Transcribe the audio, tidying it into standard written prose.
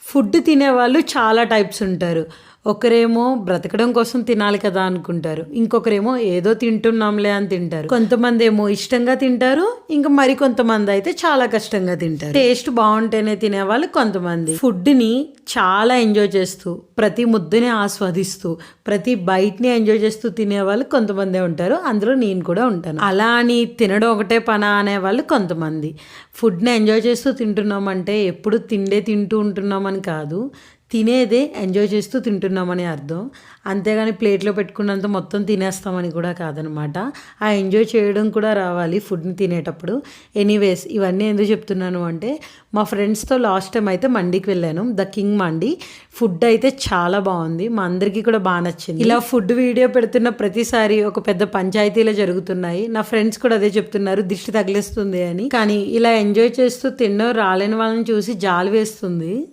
Food తినేవాళ్ళు చాలా types ఉంటారు. ఒకరేమో బ్రతకడం కోసం తినాలి కదా అనుకుంటారు. ఇంకొకరేమో ఏదో తింటున్నాంలే అని తింటారు. కొంతమందేమో ఇష్టంగా తింటారు. ఇంకా మరి కొంతమంది అయితే చాలా కష్టంగా తింటారు. టేస్ట్ బాగుంటేనే తినేవాళ్ళు కొంతమంది. ఫుడ్ని చాలా ఎంజాయ్ చేస్తూ, ప్రతి ముద్దని ఆస్వాదిస్తూ, ప్రతి బైట్ని ఎంజాయ్ చేస్తూ తినేవాళ్ళు కొంతమందే ఉంటారు. అందులో నేను కూడా ఉంటాను. అలా అని తినడం ఒకటే పనా అనేవాళ్ళు కొంతమంది. ఫుడ్ని ఎంజాయ్ చేస్తూ తింటున్నామంటే ఎప్పుడు తింటూ ఉంటున్నామని కాదు, తినేదే ఎంజాయ్ చేస్తూ తింటున్నామని అర్థం. అంతేగాని ప్లేట్లో పెట్టుకున్నంత మొత్తం తినేస్తామని కూడా కాదనమాట. ఆ ఎంజాయ్ చేయడం కూడా రావాలి ఫుడ్ని తినేటప్పుడు. ఎనీవేస్, ఇవన్నీ ఎందుకు చెప్తున్నాను అంటే, మా ఫ్రెండ్స్తో లాస్ట్ టైం అయితే మండీకి వెళ్ళాను, ద కింగ్ మండీ. ఫుడ్ అయితే చాలా బాగుంది, మా అందరికీ కూడా బాగా నచ్చింది. ఇలా ఫుడ్ వీడియో పెడుతున్న ప్రతిసారి ఒక పెద్ద పంచాయతీలో జరుగుతున్నాయి. నా ఫ్రెండ్స్ కూడా అదే చెప్తున్నారు, దిష్టి తగిలేస్తుంది అని. కానీ ఇలా ఎంజాయ్ చేస్తూ తినడం రాలేని వాళ్ళని చూసి జాలి వేస్తుంది.